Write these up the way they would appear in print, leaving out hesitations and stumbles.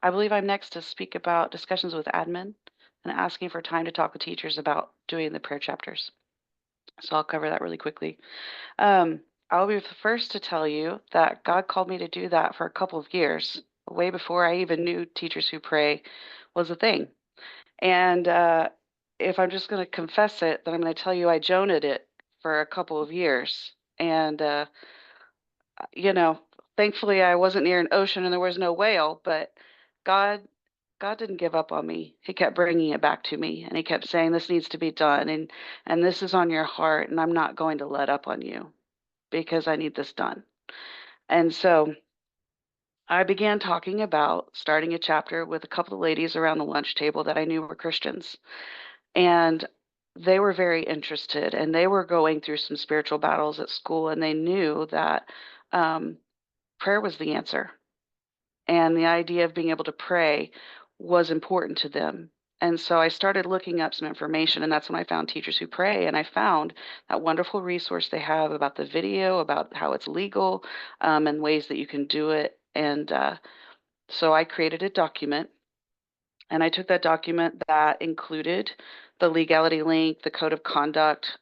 I believe I'm next to speak about discussions with admin and asking for time to talk with teachers about doing the prayer chapters. So I'll cover that really quickly. Um, I'll be the first to tell you that God called me to do that for a couple of years, way before I even knew Teachers Who Pray was a thing. And if I'm just going to confess it, then I'm going to tell you I Jonah'd it for a couple of years. And, you know, thankfully I wasn't near an ocean and there was no whale, but God God didn't give up on me. He kept bringing it back to me, and he kept saying this needs to be done, and this is on your heart, and I'm not going to let up on you because I need this done. And so I began talking about starting a chapter with a couple of ladies around the lunch table that I knew were Christians. And they were very interested, and they were going through some spiritual battles at school, and they knew that um, prayer was the answer. And the idea of being able to pray was important to them. And so I started looking up some information, and that's when I found Teachers Who Pray. And I found that wonderful resource they have about the video, about how it's legal, and ways that you can do it. And so I created a document, and I took that document that included the legality link, the code of conduct,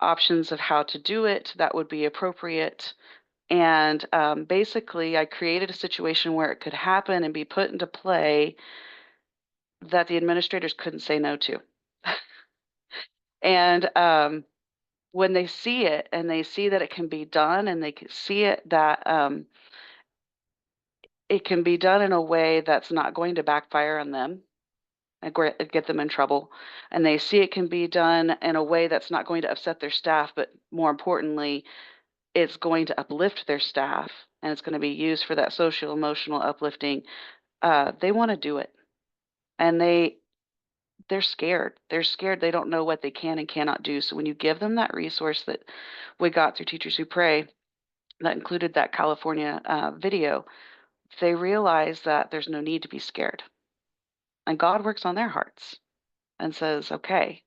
options of how to do it that would be appropriate. And basically, I created a situation where it could happen and be put into play that the administrators couldn't say no to. And when they see it and they see that it can be done and they can see it that it can be done in a way that's not going to backfire on them and get them in trouble, and they see it can be done in a way that's not going to upset their staff, but more importantly, it's going to uplift their staff and it's going to be used for that social emotional uplifting. They want to do it, and they're scared. They're scared. They don't know what they can and cannot do. So when you give them that resource that we got through Teachers Who Pray, that included that California video, they realize that there's no need to be scared. And God works on their hearts and says, okay,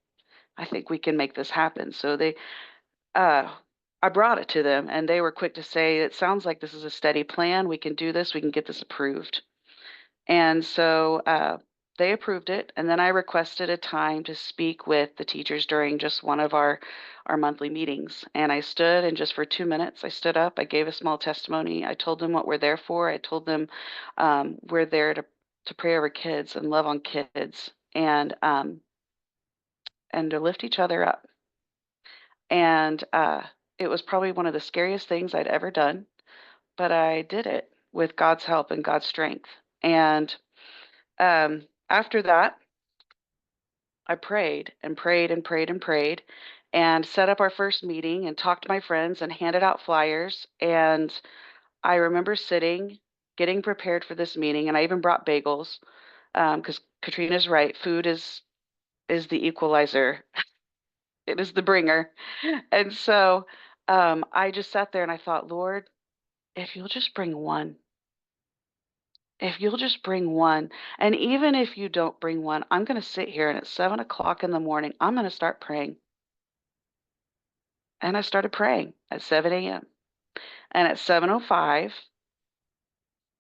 I think we can make this happen. So uh, I brought it to them, and they were quick to say, it sounds like this is a steady plan. We can do this. We can get this approved. And so they approved it. And then I requested a time to speak with the teachers during just one of our monthly meetings. And I stood, and just for 2 minutes, I stood up. I gave a small testimony. I told them what we're there for. I told them we're there to pray over kids and love on kids and to lift each other up. And it was probably one of the scariest things I'd ever done, but I did it with God's help and God's strength. And after that, I prayed and prayed and prayed and prayed and set up our first meeting and talked to my friends and handed out flyers. And I remember sitting, getting prepared for this meeting, and I even brought bagels because Katrina's right. Food is the equalizer. It is the bringer. And so I just sat there and I thought, Lord, if you'll just bring one, if you'll just bring one, and even if you don't bring one, I'm going to sit here and at 7 o'clock in the morning, I'm going to start praying. And I started praying at 7 a.m. And at 7:05,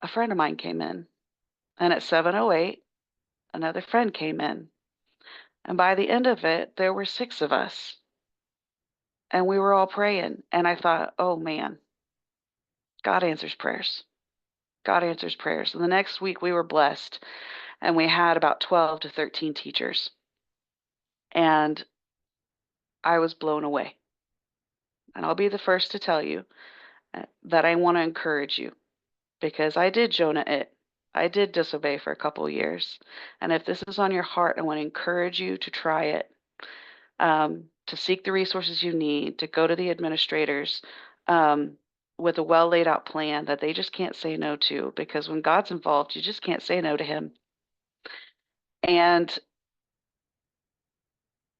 a friend of mine came in. And at 7:08, another friend came in. And by the end of it, there were 6 of us. And we were all praying. And I thought, oh man, God answers prayers. God answers prayers. And the next week we were blessed. And we had about 12 to 13 teachers. And I was blown away. And I'll be the first to tell you that I want to encourage you, because I did Jonah it. I did disobey for a couple of years. And if this is on your heart, I want to encourage you to try it, to seek the resources you need, to go to the administrators with a well laid out plan that they just can't say no to, because when God's involved, you just can't say no to him. And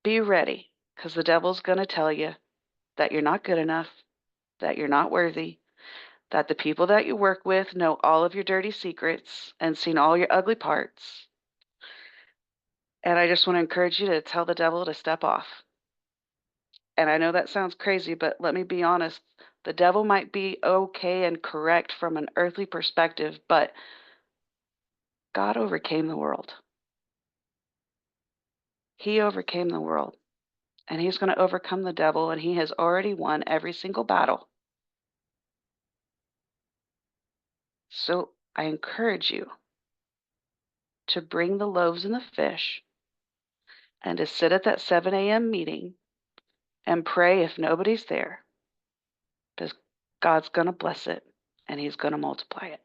be ready, because the devil's going to tell you that you're not good enough, that you're not worthy, that the people that you work with know all of your dirty secrets and seen all your ugly parts. And I just want to encourage you to tell the devil to step off. And I know that sounds crazy, but let me be honest. The devil might be okay and correct from an earthly perspective, but God overcame the world. He overcame the world, and he's going to overcome the devil, and he has already won every single battle. So I encourage you to bring the loaves and the fish and to sit at that 7 a.m. meeting and pray if nobody's there, because God's going to bless it and he's going to multiply it.